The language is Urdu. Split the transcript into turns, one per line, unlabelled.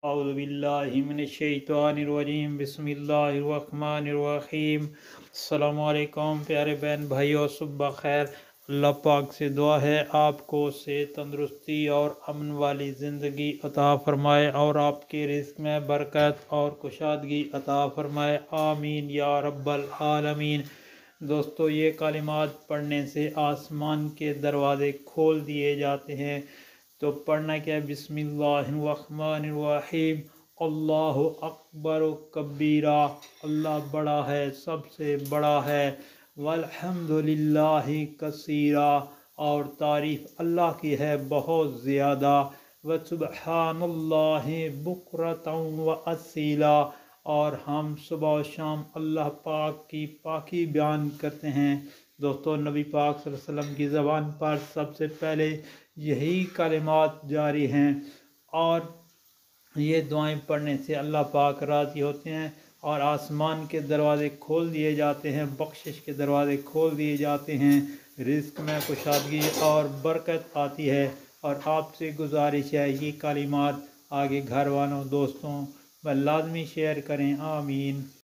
اعوذ باللہ من الشیطان الرجیم، بسم اللہ الرحمن الرحیم۔ السلام علیکم پیارے بہن بھائیو، صبح خیر۔ اللہ پاک سے دعا ہے آپ کو صحت، تندرستی اور امن والی زندگی عطا فرمائے، اور آپ کے رزق میں برکت اور کشادگی عطا فرمائے، آمین یا رب العالمین۔ دوستو، یہ کلمات پڑھنے سے آسمان کے دروازے کھول دیے جاتے ہیں۔ تو پڑھنا کیا ہے؟ بسم اللہ الرحمن الرحیم۔ اللہ اکبر و کبیرہ، اللہ بڑا ہے، سب سے بڑا ہے۔ والحمد للہ کثیرہ، اور تعریف اللہ کی ہے بہت زیادہ۔ وسبحان اللہ بکرۃ و اصیلا، اور ہم صبح و شام اللہ پاک کی پاکی بیان کرتے ہیں۔ دوستو، نبی پاک صلی اللہ علیہ وسلم کی زبان پر سب سے پہلے یہی کلمات جاری ہیں، اور یہ دعائیں پڑھنے سے اللہ پاک راضی ہوتے ہیں، اور آسمان کے دروازے کھول دیے جاتے ہیں، بخشش کے دروازے کھول دیے جاتے ہیں، رزق میں کشادگی اور برکت آتی ہے۔ اور آپ سے گزارش ہے، یہ کلمات آگے گھر والوں، دوستوں میں لازمی شیئر کریں، آمین۔